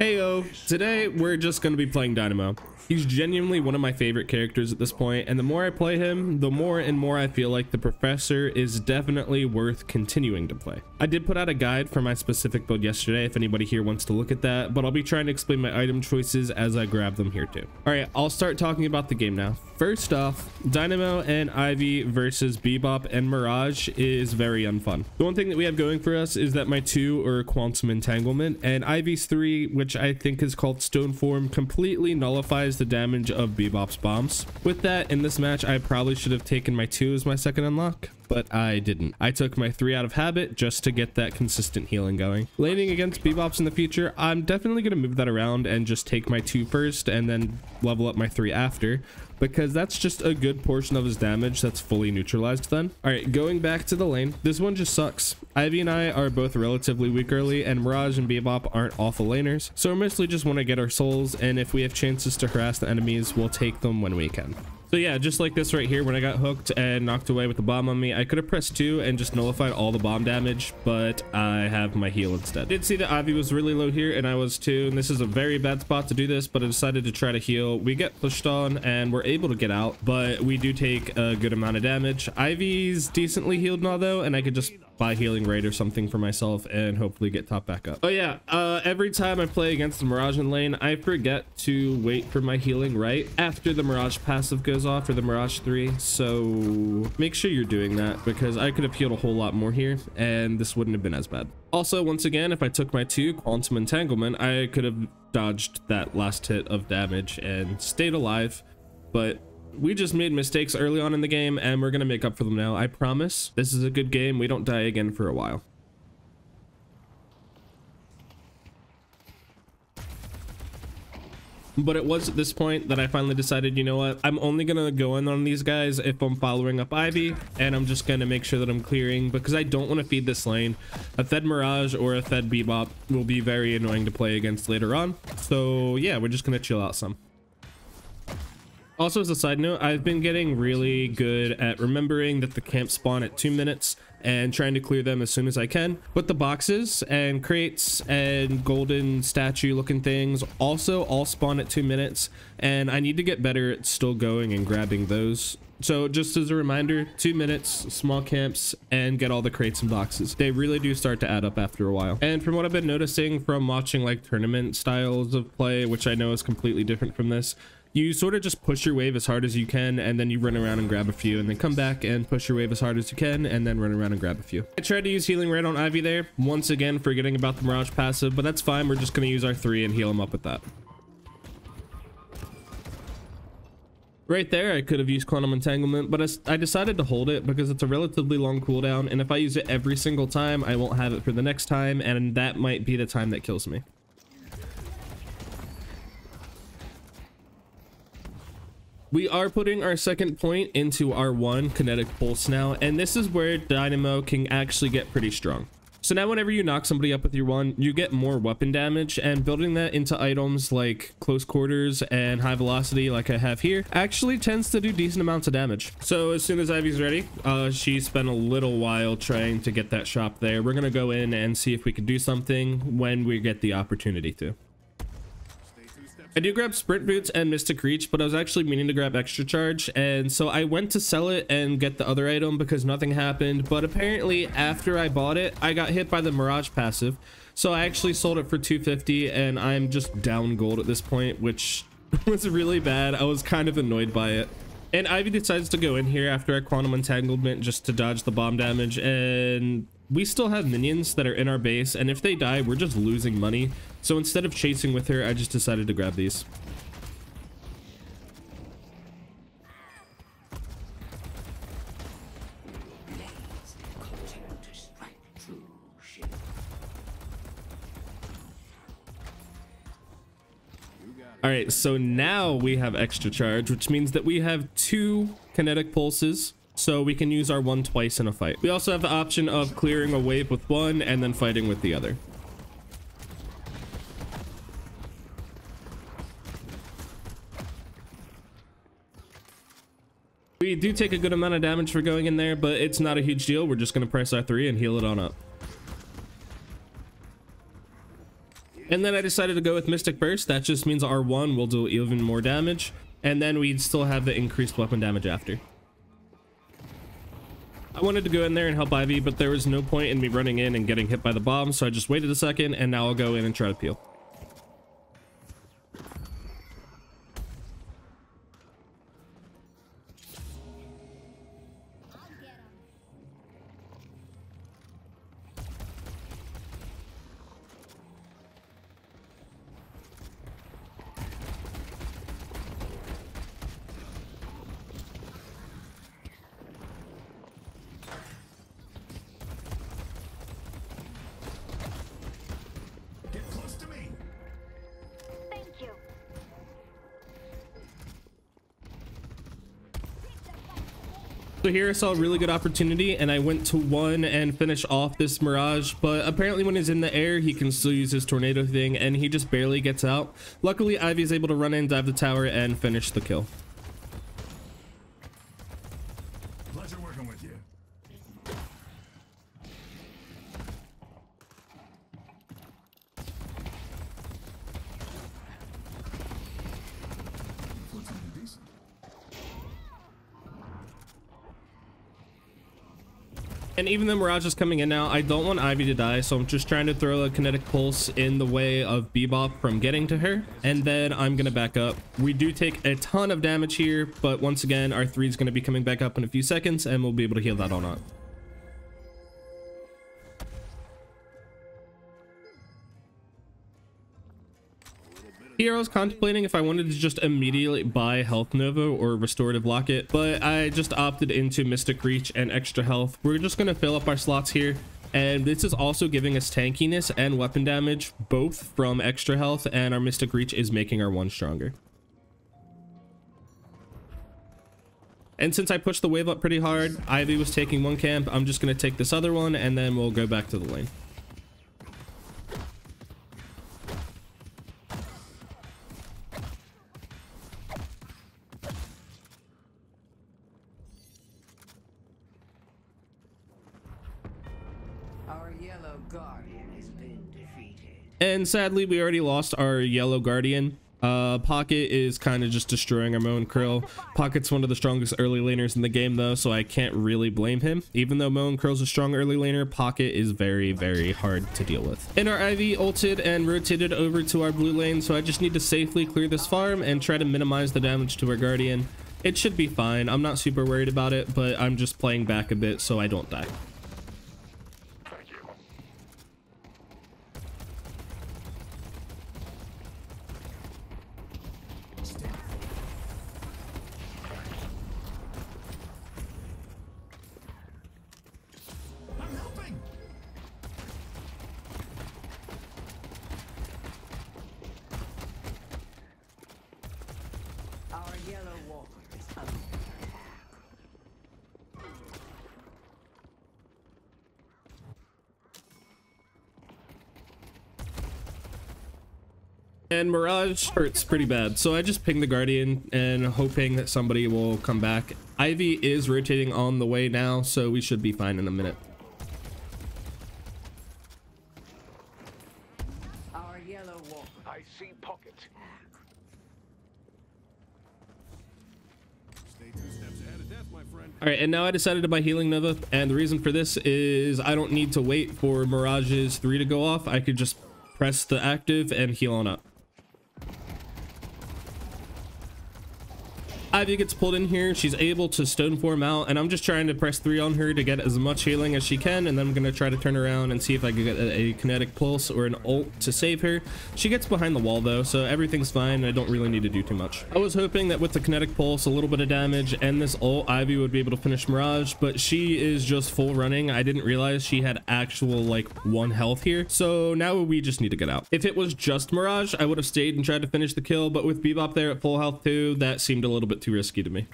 Heyo, today we're just going to be playing Dynamo. He's genuinely one of my favorite characters at this point, and the more I play him, the more and more I feel like the professor is definitely worth continuing to play. I did put out a guide for my specific build yesterday if anybody here wants to look at that, but I'll be trying to explain my item choices as I grab them here too. Alright, I'll start talking about the game now. First off, Dynamo and Ivy versus Bebop and Mirage is very unfun. The one thing that we have going for us is that my 2 are Quantum Entanglement, and Ivy's 3, which I think is called Stone Form, completely nullifies the damage of Bebop's bombs. With that, in this match, I probably should have taken my 2 as my second unlock, but I didn't. I took my 3 out of habit just to get that consistent healing going. Laning against Bebop's in the future, I'm definitely going to move that around and just take my 2 first and then level up my 3 after, because that's just a good portion of his damage that's fully neutralized then. All right, going back to the lane, this one just sucks. Ivy and I are both relatively weak early, and Mirage and Bebop aren't awful laners, so we mostly just want to get our souls, and if we have chances to harass the enemies, we'll take them when we can. So yeah, just like this right here, when I got hooked and knocked away with the bomb on me, I could have pressed 2 and just nullified all the bomb damage, but I have my heal instead. I did see that Ivy was really low here and I was too, and this is a very bad spot to do this, but I decided to try to heal. We get pushed on and we're able to get out, but we do take a good amount of damage. Ivy's decently healed now though, and I could just buy healing raid or something for myself and hopefully get top back up. Oh yeah, every time I play against the Mirage in lane, I forget to wait for my healing right after the Mirage passive goes off, or the Mirage 3, so make sure you're doing that, because I could have healed a whole lot more here and this wouldn't have been as bad. Also, once again, if I took my 2 Quantum Entanglement, I could have dodged that last hit of damage and stayed alive, but we just made mistakes early on in the game and we're gonna make up for them now. I promise. This is a good game. We don't die again for a while. But it was at this point that I finally decided, you know what, I'm only gonna go in on these guys if I'm following up Ivy, and I'm just gonna make sure that I'm clearing, because I don't want to feed this lane. A fed Mirage or a fed Bebop will be very annoying to play against later on. So yeah, we're just gonna chill out some. Also, as a side note, I've been getting really good at remembering that the camps spawn at 2 minutes and trying to clear them as soon as I can. But the boxes and crates and golden statue looking things also all spawn at 2 minutes, and I need to get better at still going and grabbing those. So just as a reminder, 2 minutes, small camps, and get all the crates and boxes. They really do start to add up after a while. And from what I've been noticing from watching like tournament styles of play, which I know is completely different from this, you sort of just push your wave as hard as you can, and then you run around and grab a few, and then come back and push your wave as hard as you can, and then run around and grab a few. I tried to use healing right on Ivy there, once again forgetting about the Mirage passive, but that's fine. We're just going to use our 3 and heal him up with that. Right there, I could have used Quantum Entanglement, but I decided to hold it because it's a relatively long cooldown, and if I use it every single time, I won't have it for the next time, and that might be the time that kills me. We are putting our second point into our 1 kinetic pulse now, and this is where Dynamo can actually get pretty strong. So now whenever you knock somebody up with your 1, you get more weapon damage, and building that into items like close quarters and high velocity like I have here actually tends to do decent amounts of damage. So as soon as Ivy's ready, she spent a little while trying to get that shop there. We're gonna go in and see if we can do something when we get the opportunity to. I do grab Sprint Boots and Mystic Reach, but I was actually meaning to grab Extra Charge, and so I went to sell it and get the other item because nothing happened, but apparently after I bought it, I got hit by the Mirage passive, so I actually sold it for 250, and I'm just down gold at this point, which was really bad. I was kind of annoyed by it. And Ivy decides to go in here after a Quantum Entanglement just to dodge the bomb damage, and we still have minions that are in our base, and if they die, we're just losing money. So instead of chasing with her, I just decided to grab these. All right, so now we have Extra Charge, which means that we have 2 kinetic pulses, so we can use our 1 twice in a fight. We also have the option of clearing a wave with 1 and then fighting with the other. We do take a good amount of damage for going in there, but it's not a huge deal. We're just going to press our 3 and heal it on up. And then I decided to go with Mystic Burst. That just means R1 will do even more damage, and then we'd still have the increased weapon damage after. I wanted to go in there and help Ivy, but there was no point in me running in and getting hit by the bomb, so I just waited a second, and now I'll go in and try to peel. So here I saw a really good opportunity, and I went to one and finish off this Mirage, but apparently when he's in the air he can still use his tornado thing, and he just barely gets out. Luckily Ivy is able to run in, dive the tower, and finish the kill. Pleasure working with you. And even though Mirage is coming in now, I don't want Ivy to die, so I'm just trying to throw a kinetic pulse in the way of Bebop from getting to her, and then I'm gonna back up. We do take a ton of damage here, but once again, our 3 is gonna be coming back up in a few seconds, and we'll be able to heal that all out. Here I was contemplating if I wanted to just immediately buy Health Nova or Restorative Locket, but I just opted into Mystic Reach and Extra Health. We're just going to fill up our slots here, and this is also giving us tankiness and weapon damage, both from Extra Health, and our Mystic Reach is making our 1 stronger. And since I pushed the wave up pretty hard, Ivy was taking 1 camp, I'm just going to take this other one, and then we'll go back to the lane. Our yellow guardian has been defeated. And sadly, we already lost our yellow guardian. Pocket is kind of just destroying our Mo and Krill. Pocket's one of the strongest early laners in the game though, so I can't really blame him. Even though Mo and Krill's a strong early laner, Pocket is very, very hard to deal with. And our Ivy ulted and rotated over to our blue lane, so I just need to safely clear this farm and try to minimize the damage to our guardian. It should be fine. I'm not super worried about it, but I'm just playing back a bit so I don't die. Our yellow walker is under attack. And Mirage hurts pretty bad, so I just ping the Guardian and hoping that somebody will come back. Ivy is rotating on the way now, so we should be fine in a minute. Our yellow walker. I see Pocket. Stay 2 steps ahead of death, my friend. All right, and now I decided to buy Healing Nova, and the reason for this is I don't need to wait for Mirage's 3 to go off. I could just press the active and heal on up. Ivy gets pulled in here. She's able to stone form out, and I'm just trying to press 3 on her to get as much healing as she can, and then I'm going to try to turn around and see if I can get a kinetic pulse or an ult to save her. She gets behind the wall though, so everything's fine. I don't really need to do too much. I was hoping that with the kinetic pulse, a little bit of damage, and this ult, Ivy would be able to finish Mirage, but she is just full running. I didn't realize she had actual like 1 health here, so now we just need to get out. If it was just Mirage, I would have stayed and tried to finish the kill, but with Bebop there at full health too, that seemed a little bit too risky to me.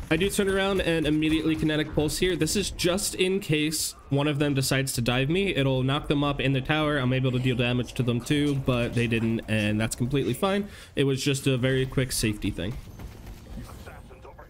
I do turn around and immediately kinetic pulse here. This is just in case one of them decides to dive me. It'll knock them up in the tower. I'm able to deal damage to them too, but they didn't, and that's completely fine. It was just a very quick safety thing. Assassins over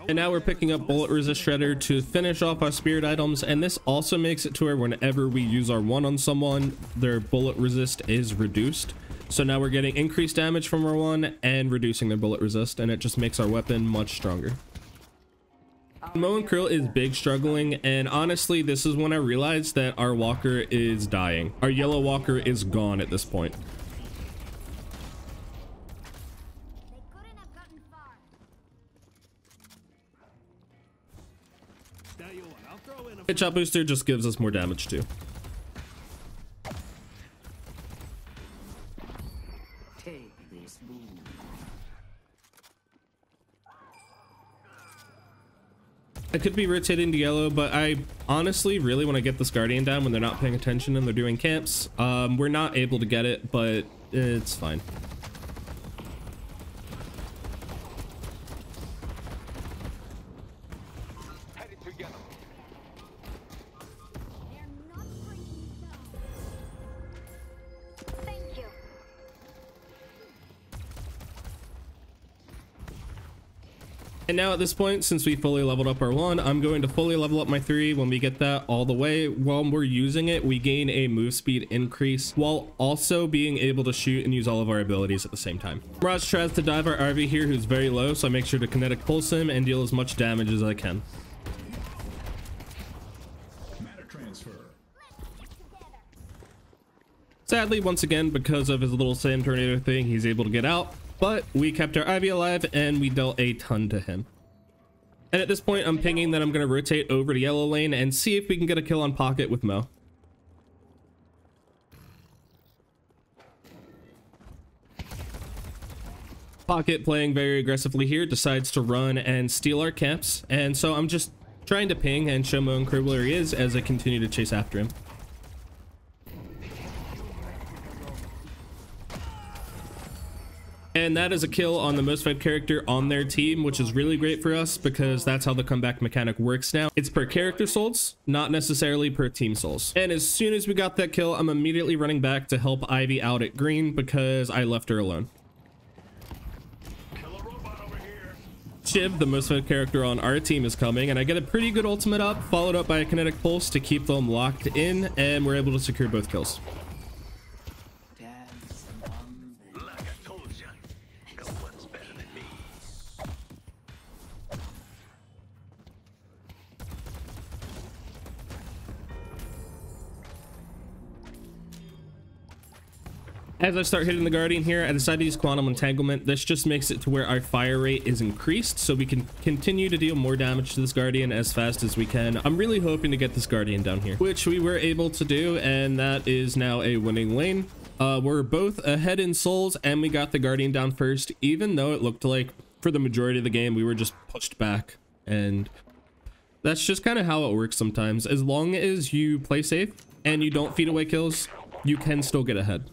And now we're picking up bullet resist shredder to finish off our spirit items, and this also makes it to where whenever we use our one on someone, their bullet resist is reduced. So now we're getting increased damage from our one and reducing their bullet resist, and it just makes our weapon much stronger. Mo and Krill is big struggling, and honestly this is when I realized that our walker is dying. Our yellow walker is gone at this point. Hit shot booster just gives us more damage too. Take this move. I could be rotating to yellow, but I honestly really want to get this guardian down when they're not paying attention and they're doing camps. We're not able to get it, but it's fine. And now at this point, since we fully leveled up our one, I'm going to fully level up my three. When we get that all the way, while we're using it, we gain a move speed increase while also being able to shoot and use all of our abilities at the same time. Mirage tries to dive our RV here, who's very low, so I make sure to kinetic pulse him and deal as much damage as I can. Matter transfer. Sadly, once again, because of his little sand tornado thing, he's able to get out. But we kept our Ivy alive and we dealt a ton to him. And at this point, I'm pinging that I'm going to rotate over to yellow lane and see if we can get a kill on Pocket with Mo. Pocket, playing very aggressively here, decides to run and steal our camps. And so I'm just trying to ping and show Mo and Crew where he is as I continue to chase after him. And that is a kill on the most fed character on their team, which is really great for us because that's how the comeback mechanic works now. It's per character souls, not necessarily per team souls. And as soon as we got that kill, I'm immediately running back to help Ivy out at green because I left her alone. Shiv, the most fed character on our team, is coming, and I get a pretty good ultimate up, followed up by a kinetic pulse to keep them locked in, and we're able to secure both kills. As I start hitting the Guardian here, I decided to use Quantum Entanglement. This just makes it to where our fire rate is increased, so we can continue to deal more damage to this Guardian as fast as we can. I'm really hoping to get this Guardian down here, which we were able to do, and that is now a winning lane. We're both ahead in souls, and we got the Guardian down first, even though it looked like for the majority of the game we were just pushed back. And that's just kind of how it works sometimes. As long as you play safe and you don't feed away kills, you can still get ahead.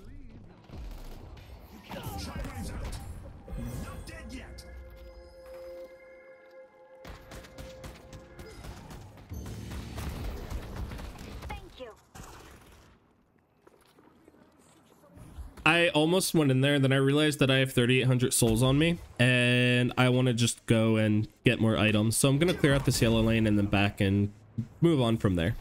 I almost went in there, then I realized that I have 3,800 souls on me, and I want to just go and get more items. So I'm going to clear out this yellow lane and then back and move on from there.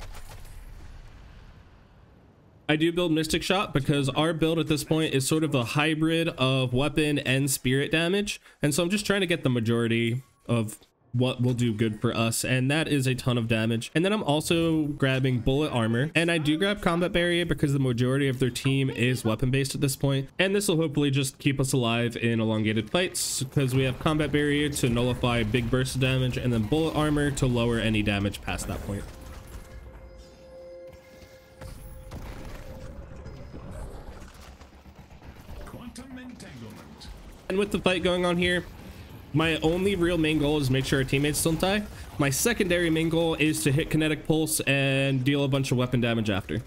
I do build Mystic Shot because our build at this point is sort of a hybrid of weapon and spirit damage. And so I'm just trying to get the majority of what will do good for us, and that is a ton of damage. And then I'm also grabbing bullet armor, and I do grab combat barrier because the majority of their team is weapon based at this point, and this will hopefully just keep us alive in elongated fights because we have combat barrier to nullify big bursts of damage and then bullet armor to lower any damage past that point. Quantum entanglement. And with the fight going on here, my only real main goal is make sure our teammates don't die. My secondary main goal is to hit kinetic pulse and deal a bunch of weapon damage after.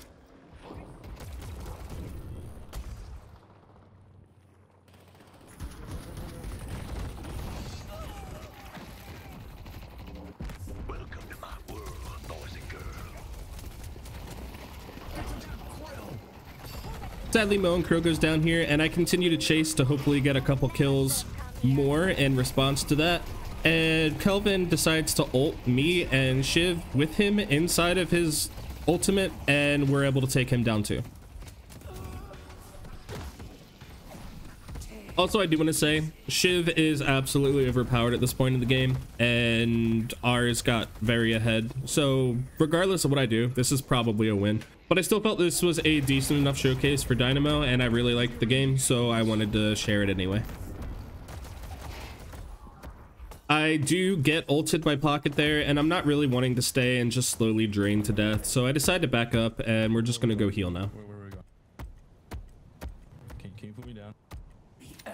Welcome to my world, boys and girls. Sadly, Mo and Crow goes down here, and I continue to chase to hopefully get a couple kills more in response to that. and Kelvin decides to ult me and Shiv with him inside of his ultimate, and we're able to take him down too. Also, I do want to say Shiv is absolutely overpowered at this point in the game, and ours got very ahead. So regardless of what I do, this is probably a win. But I still felt this was a decent enough showcase for Dynamo, and I really liked the game, so I wanted to share it anyway. I do get ulted by Pocket there, and I'm not really wanting to stay and just slowly drain to death. So I decided to back up, and we're just going to go heal now. Where we go? Can you put me down? I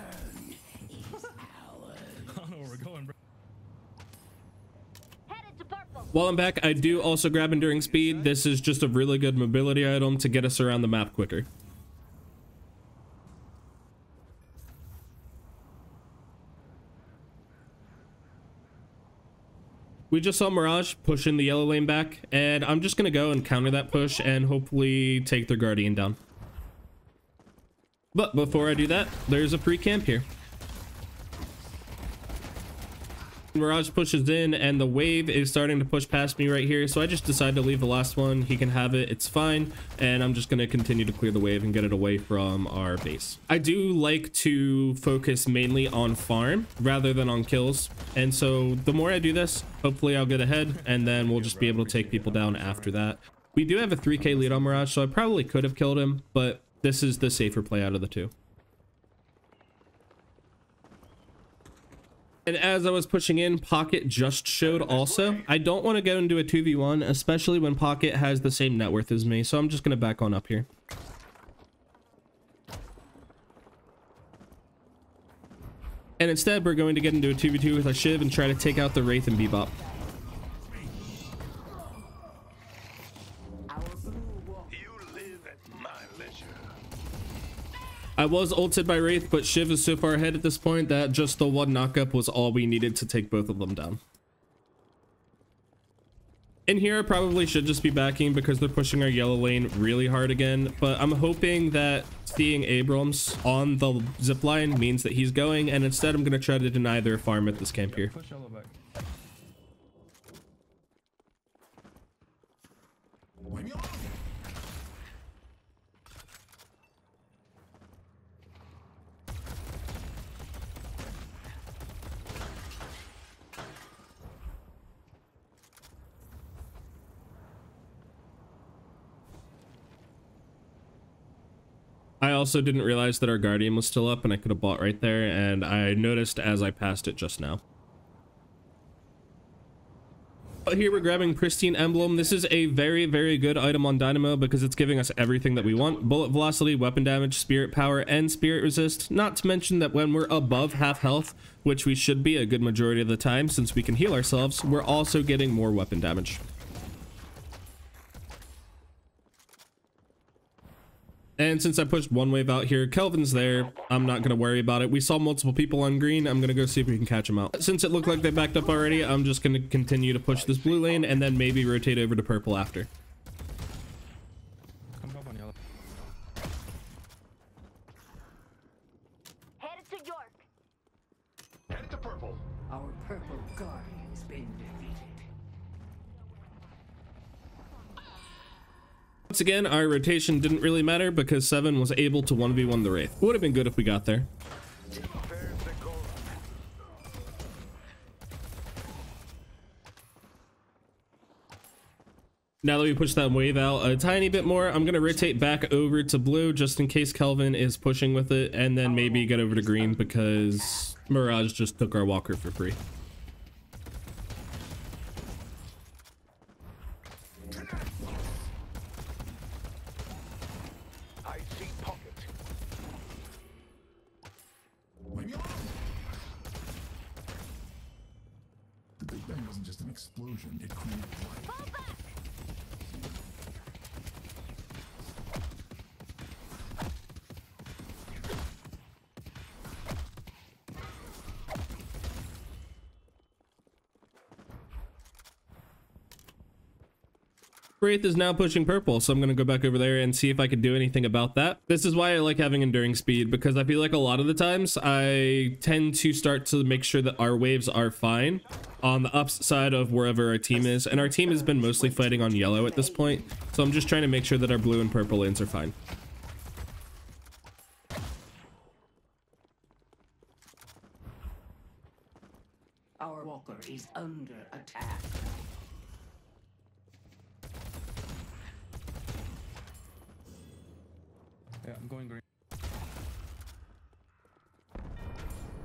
don't know where we're going, bro. While I'm back, I do also grab Enduring Speed. This is just a really good mobility item to get us around the map quicker. We just saw Mirage pushing the yellow lane back, and I'm just going to go and counter that push and hopefully take their Guardian down. But before I do that, there's a free camp here. Mirage pushes in, and the wave is starting to push past me right here, so I just decided to leave the last one. He can have it, it's fine, and I'm just going to continue to clear the wave and get it away from our base. I do like to focus mainly on farm rather than on kills, and so the more I do this, hopefully I'll get ahead, and then we'll just be able to take people down after that. We do have a 3k lead on Mirage, so I probably could have killed him, but this is the safer play out of the two. And as I was pushing in, Pocket just showed also. I don't want to go into a 2v1, especially when Pocket has the same net worth as me, so I'm just going to back on up here. And instead, we're going to get into a 2v2 with our Shiv and try to take out the Wraith and Bebop. I was ulted by Wraith, but Shiv is so far ahead at this point that just the one knockup was all we needed to take both of them down. In here, I probably should just be backing because they're pushing our yellow lane really hard again, but I'm hoping that seeing Abrams on the zipline means that he's going, and instead I'm going to try to deny their farm at this camp here. Push yellow back. I also didn't realize that our Guardian was still up, and I could have bought right there, and I noticed as I passed it just now. But here we're grabbing Pristine Emblem. This is a very, very good item on Dynamo because it's giving us everything that we want. Bullet velocity, weapon damage, spirit power, and spirit resist. Not to mention that when we're above half health, which we should be a good majority of the time since we can heal ourselves, we're also getting more weapon damage. And since I pushed one wave out here, Kelvin's there. I'm not going to worry about it. We saw multiple people on green. I'm going to go see if we can catch them out. Since it looked like they backed up already, I'm just going to continue to push this blue lane and then maybe rotate over to purple after. Come up on yellow. Headed to York. Head to purple. Our purple guardian's been defeated. Once again, our rotation didn't really matter because 7 was able to 1v1 the Wraith. Would have been good if we got there. Now that we push that wave out a tiny bit more, I'm going to rotate back over to blue just in case Kelvin is pushing with it, and then maybe get over to green because Mirage just took our walker for free. I see Pocket. The Big Bang wasn't just an explosion, it created life. Fall back. Wraith is now pushing purple, so I'm going to go back over there and see if I can do anything about that. This is why I like having enduring speed, because I feel like a lot of the times I tend to start to make sure that our waves are fine on the upside of wherever our team is, and our team has been mostly fighting on yellow at this point, so I'm just trying to make sure that our blue and purple lanes are fine. Our walker is under attack. Yeah, I'm going green.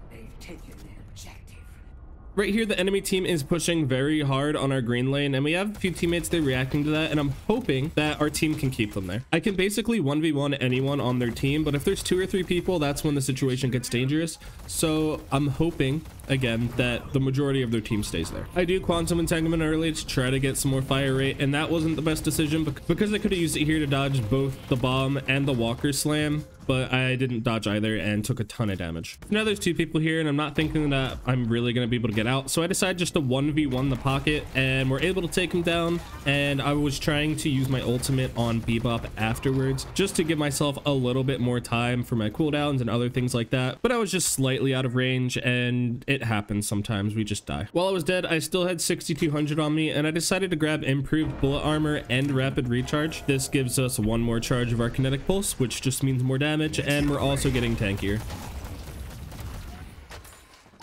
They've taken the objective. Right here, the enemy team is pushing very hard on our green lane, and we have a few teammates that are reacting to that, and I'm hoping that our team can keep them there. I can basically 1v1 anyone on their team, but if there's 2 or 3 people, that's when the situation gets dangerous. So I'm hoping, again, that the majority of their team stays there. I do quantum entanglement early to try to get some more fire rate, and that wasn't the best decision because I could have used it here to dodge both the bomb and the walker slam, but I didn't dodge either and took a ton of damage. Now there's 2 people here, and I'm not thinking that I'm really going to be able to get out, so I decided just to 1v1 the pocket, and we're able to take him down. And I was trying to use my ultimate on Bebop afterwards just to give myself a little bit more time for my cooldowns and other things like that, but I was just slightly out of range, and it happens sometimes. We just die. While I was dead, I still had 6200 on me, and I decided to grab improved bullet armor and rapid recharge. This gives us 1 more charge of our kinetic pulse, which just means more damage, and we're also getting tankier.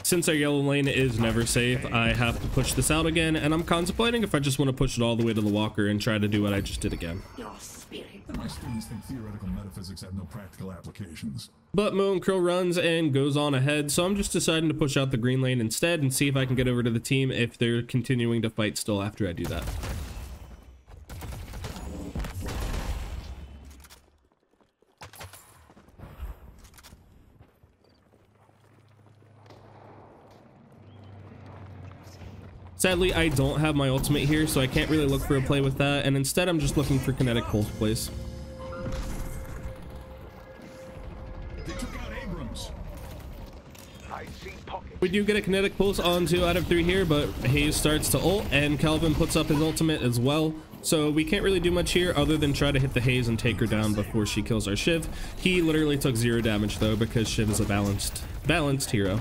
Since our yellow lane is never safe, I have to push this out again, and I'm contemplating if I just want to push it all the way to the walker and try to do what I just did again. Your spirit. My students think theoretical metaphysics have no practical applications. But Mo and Krill runs and goes on ahead, so I'm just deciding to push out the green lane instead and see if I can get over to the team if they're continuing to fight still after I do that. Sadly, I don't have my ultimate here, so I can't really look for a play with that, and instead I'm just looking for kinetic pulse plays. They took out Abrams. I see pockets. We do get a kinetic pulse on 2 out of 3 here, but Hayes starts to ult, and Kelvin puts up his ultimate as well. So we can't really do much here other than try to hit the Hayes and take her down before she kills our Shiv. He literally took 0 damage though, because Shiv is a balanced hero.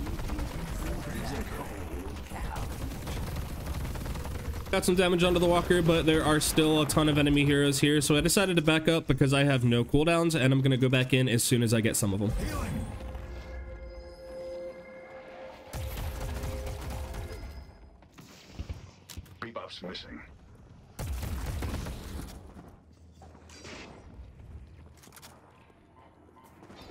Got some damage onto the walker, but there are still a ton of enemy heroes here, so I decided to back up because I have no cooldowns, and I'm gonna go back in as soon as I get some of them. Bebop's missing.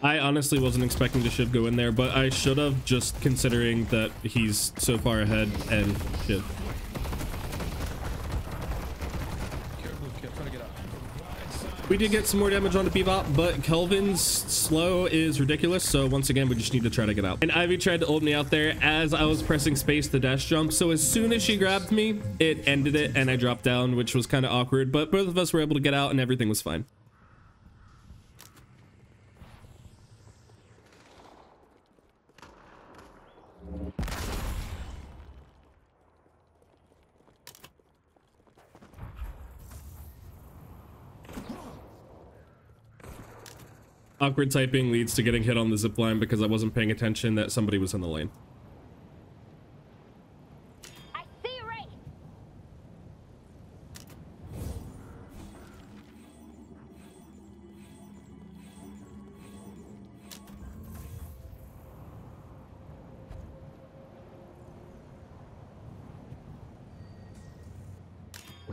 I honestly wasn't expecting to Shiv go in there, but I should have, just considering that he's so far ahead and Shiv. We did get some more damage onto Bebop, but Kelvin's slow is ridiculous, so once again we just need to try to get out. And Ivy tried to ult me out there as I was pressing space to dash jump, so as soon as she grabbed me, it ended it and I dropped down, which was kind of awkward, but both of us were able to get out and everything was fine. Awkward typing leads to getting hit on the zipline because I wasn't paying attention that somebody was in the lane. I see Wraith.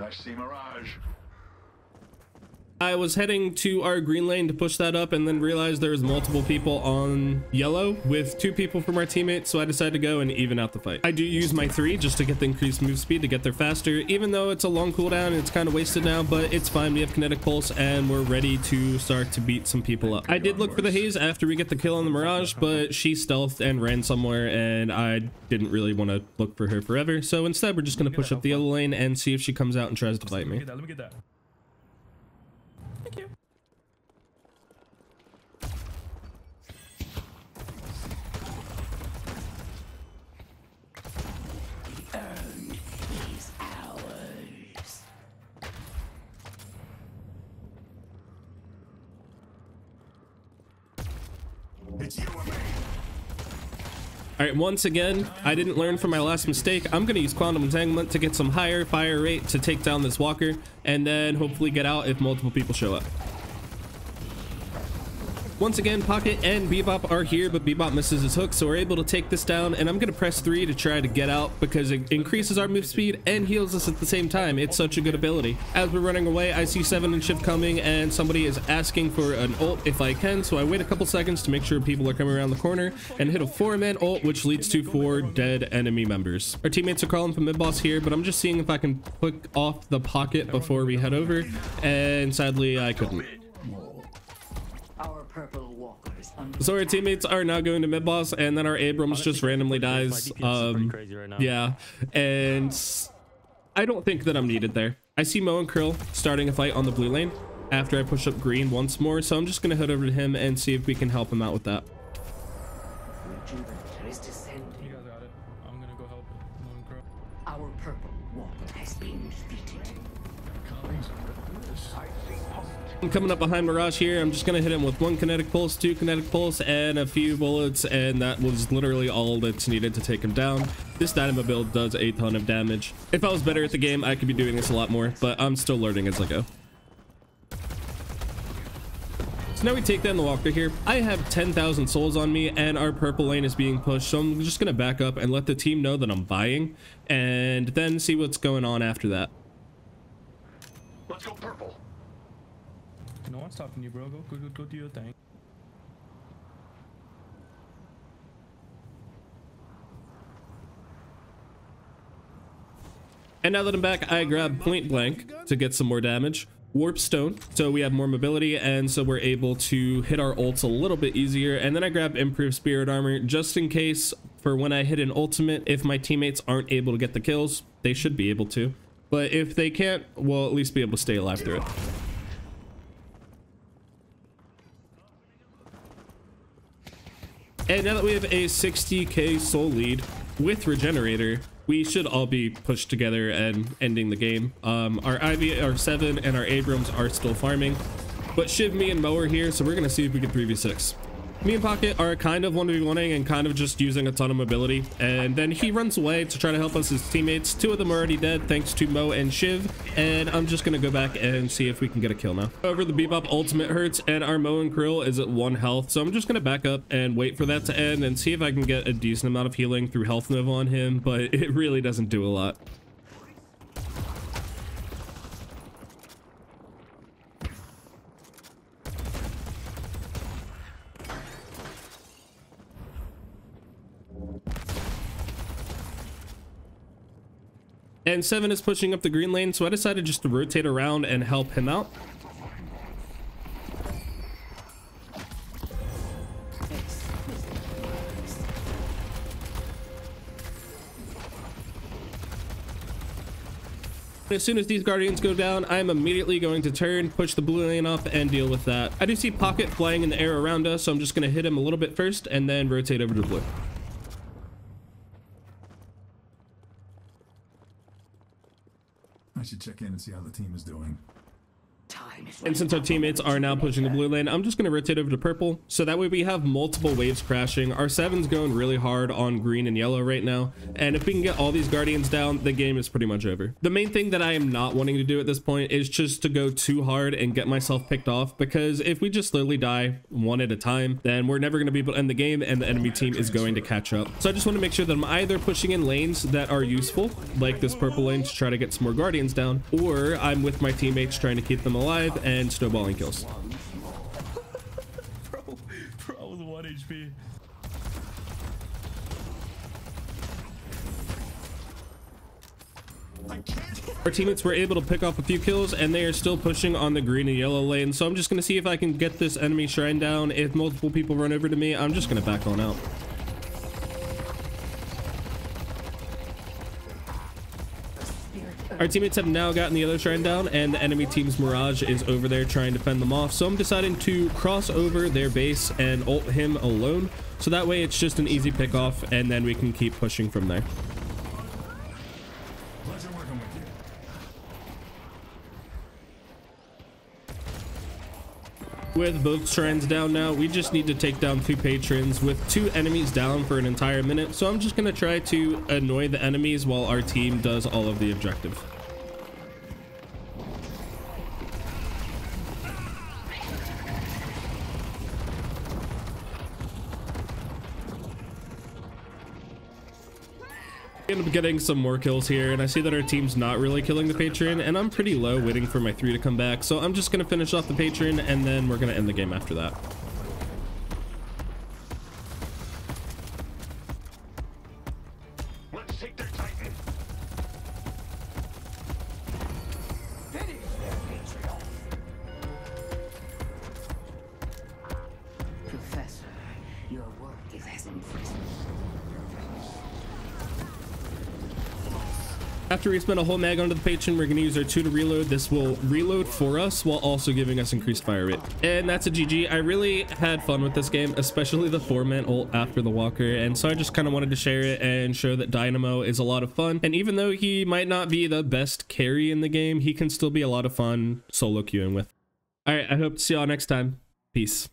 I see Mirage. I was heading to our green lane to push that up and then realized there was multiple people on yellow with 2 people from our teammates, so I decided to go and even out the fight. I do use my 3 just to get the increased move speed to get there faster, even though it's a long cooldown and it's kind of wasted now, but it's fine. We have kinetic pulse and we're ready to start to beat some people up. I did look for the Haze after we get the kill on the Mirage, but she stealthed and ran somewhere and I didn't really want to look for her forever, so instead we're just going to push up the yellow lane and see if she comes out and tries to fight me. Let me get that. Thank you. It's you and me. All right, once again, I didn't learn from my last mistake. I'm gonna use Quantum Entanglement to get some higher fire rate to take down this walker, and then hopefully get out if multiple people show up. Once again, Pocket and Bebop are here, but Bebop misses his hook, so we're able to take this down, and I'm gonna press 3 to try to get out because it increases our move speed and heals us at the same time. It's such a good ability. As we're running away, I see 7 and Shiv coming, and somebody is asking for an ult if I can, so I wait a couple seconds to make sure people are coming around the corner and hit a 4-man ult, which leads to 4 dead enemy members. Our teammates are crawling from mid-boss here, but I'm just seeing if I can click off the Pocket before we head over, and sadly I couldn't. Our purple walkers So our teammates are now going to mid boss, and then our Abrams just randomly dies. Yeah, and I don't think that I'm needed there. I see Mo and Krill starting a fight on the blue lane after I push up green once more, so I'm just gonna head over to him and see if we can help him out with that. Rejuvenator is descending. You guys got it. I'm gonna go help Mo and Crow. Our purple walker has been defeated. Colleagues, this. I'm coming up behind Mirage here. I'm just gonna hit him with 1 kinetic pulse, 2 kinetic pulse, and a few bullets, and that was literally all that's needed to take him down. This Dynamo build does a ton of damage. If I was better at the game, I could be doing this a lot more, but I'm still learning as I go. So now we take down the walker here. I have 10,000 souls on me, and our purple lane is being pushed, so I'm just gonna back up and let the team know that I'm buying, and then see what's going on after that. Let's go purple. No one's stopping you, bro. Go do your thing. And now that I'm back, I grab Point Blank to get some more damage, Warp Stone, so we have more mobility, and so we're able to hit our ults a little bit easier, and then I grab Improved Spirit Armor just in case for when I hit an ultimate, if my teammates aren't able to get the kills. They should be able to, but if they can't, we'll at least be able to stay alive through it. And now that we have a 60k soul lead with Regenerator, we should all be pushed together and ending the game. Our Ivy, our 7, and our Abrams are still farming, but Shiv, me, and Mo are here, so we're gonna see if we can 3v6. Me and Pocket are kind of 1v1ing and kind of just using a ton of mobility, and then he runs away to try to help us, his teammates. 2 of them are already dead thanks to Mo and Shiv, and I'm just gonna go back and see if we can get a kill now. However, the Bebop ultimate hurts, and our Mo and Krill is at 1 health, so I'm just gonna back up and wait for that to end and see if I can get a decent amount of healing through Health Nova on him, but it really doesn't do a lot. And 7 is pushing up the green lane, so I decided just to rotate around and help him out. As soon as these Guardians go down, I'm immediately going to turn, push the blue lane up, and deal with that. I do see Pocket flying in the air around us, so I'm just going to hit him a little bit first and then rotate over to blue. I should check in and see how the team is doing. Time is And since our teammates are now pushing the blue lane, I'm just going to rotate over to purple, so that way we have multiple waves crashing. Our 7's going really hard on green and yellow right now, and if we can get all these Guardians down, the game is pretty much over. The main thing that I am not wanting to do at this point is just to go too hard and get myself picked off, because if we just slowly die 1 at a time, then we're never going to be able to end the game, and the enemy team is going to catch up. So I just want to make sure that I'm either pushing in lanes that are useful, like this purple lane to try to get some more Guardians down, or I'm with my teammates trying to keep them alive and snowballing kills. Bro, I was 1 HP. Our teammates were able to pick off a few kills, and they are still pushing on the green and yellow lane, so I'm just going to see if I can get this enemy shrine down. If multiple people run over to me, I'm just going to back on out. Our teammates have now gotten the other shrine down, and the enemy team's Mirage is over there trying to fend them off, so I'm deciding to cross over their base and ult him alone, so that way it's just an easy pick off, and then we can keep pushing from there. Pleasure working with you. With both shrines down now, we just need to take down 2 patrons with 2 enemies down for an entire minute. So I'm just going to try to annoy the enemies while our team does all of the objective. End up getting some more kills here, and I see that our team's not really killing the patron, and I'm pretty low waiting for my 3 to come back, so I'm just gonna finish off the patron and then we're gonna end the game after that. Let's take their Titan. Finish their patriot. Professor, your work is as impressive. After we spend a whole mag onto the patron, we're going to use our 2 to reload. This will reload for us while also giving us increased fire rate. And that's a GG. I really had fun with this game, especially the 4-man ult after the walker. And so I just kind of wanted to share it and show that Dynamo is a lot of fun. And even though he might not be the best carry in the game, he can still be a lot of fun solo queuing with. All right, I hope to see y'all next time. Peace.